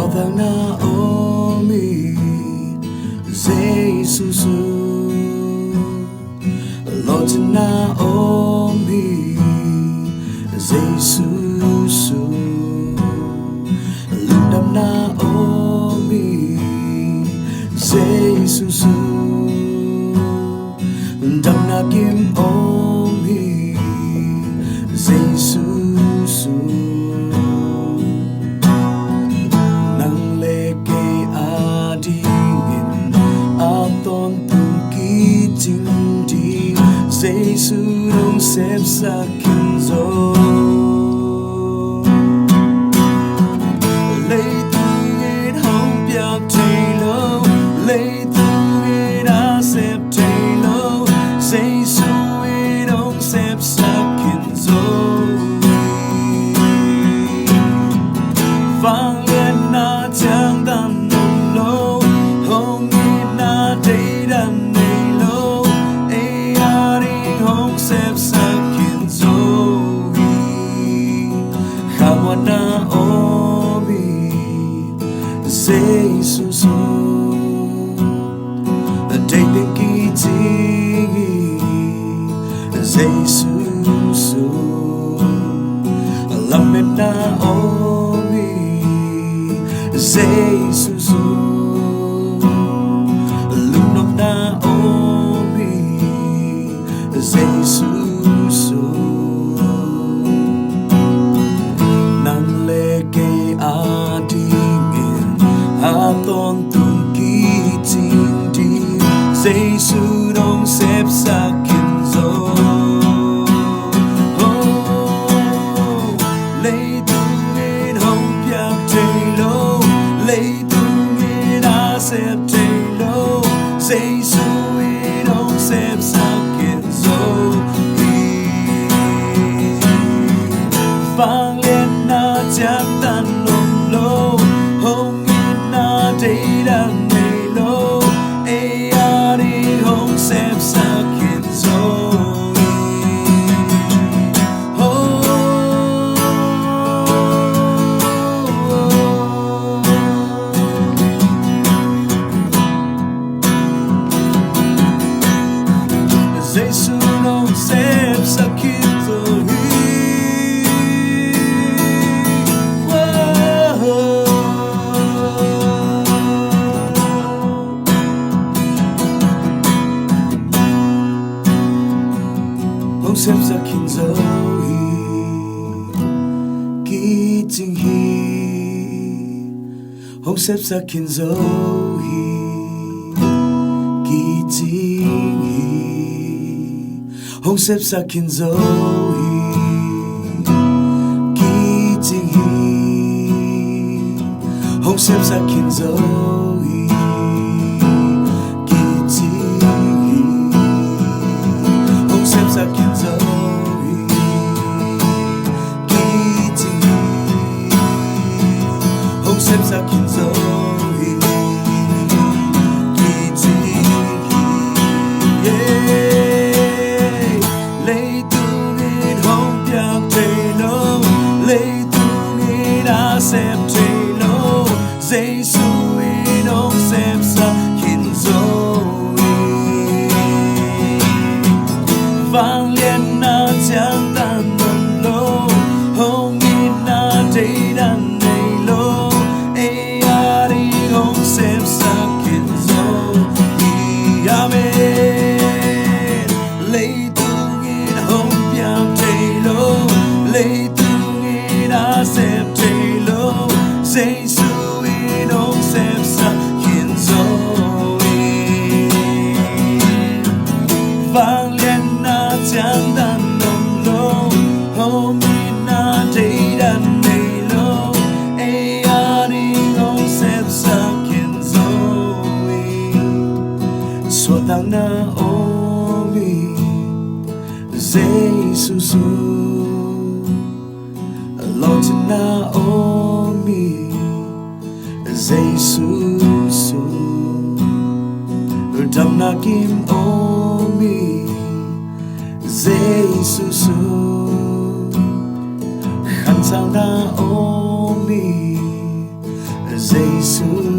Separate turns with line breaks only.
Suahtakna omi Zeisu'n Lawhcinna omi Zeisu'n Lungdamna omi Zeisu'n Damnakim omi Zeisu'n kicing Zeisu'n sepsak Leitung hongpiak theihloh Leitung septheihloh Zeisu'n hongsepsak Vangliatna ciangtan omlo deidan hongsepsak Khamuanna omi Zeisu'n Deihteng kicing Zeisu'n Lametna omi Zeisu'n Lungnopna omi Zeisu'n tawntung kicing Zeisu'n hongsepsak Leitung hongpiak theihloh Leitung septheihloh Zeisu'n hongsepsak Vangliatna ciangtan omlo deidan hongsepsak Zeisu'n hongsepsak hongsepsak kicing hongsepsak kicing hongsepsak kicing hongsepsak hongsepsak Leitung hongpiak theihloh Leitung septheihloh Zeisu'n hongsepsak Vangliatna ciangtan omlo deidan hongsepsak Leitung hongpiak theihloh Leitung septheihloh Zeisu'n hongsepsak Vangliatna ciangtan omlo deidan hongsepsak Suahtakna omi Zeisu'n Lawhcinna omi Zeisu'n Damnakim omi Zeisu'n Khamuanna omi Zeisu'n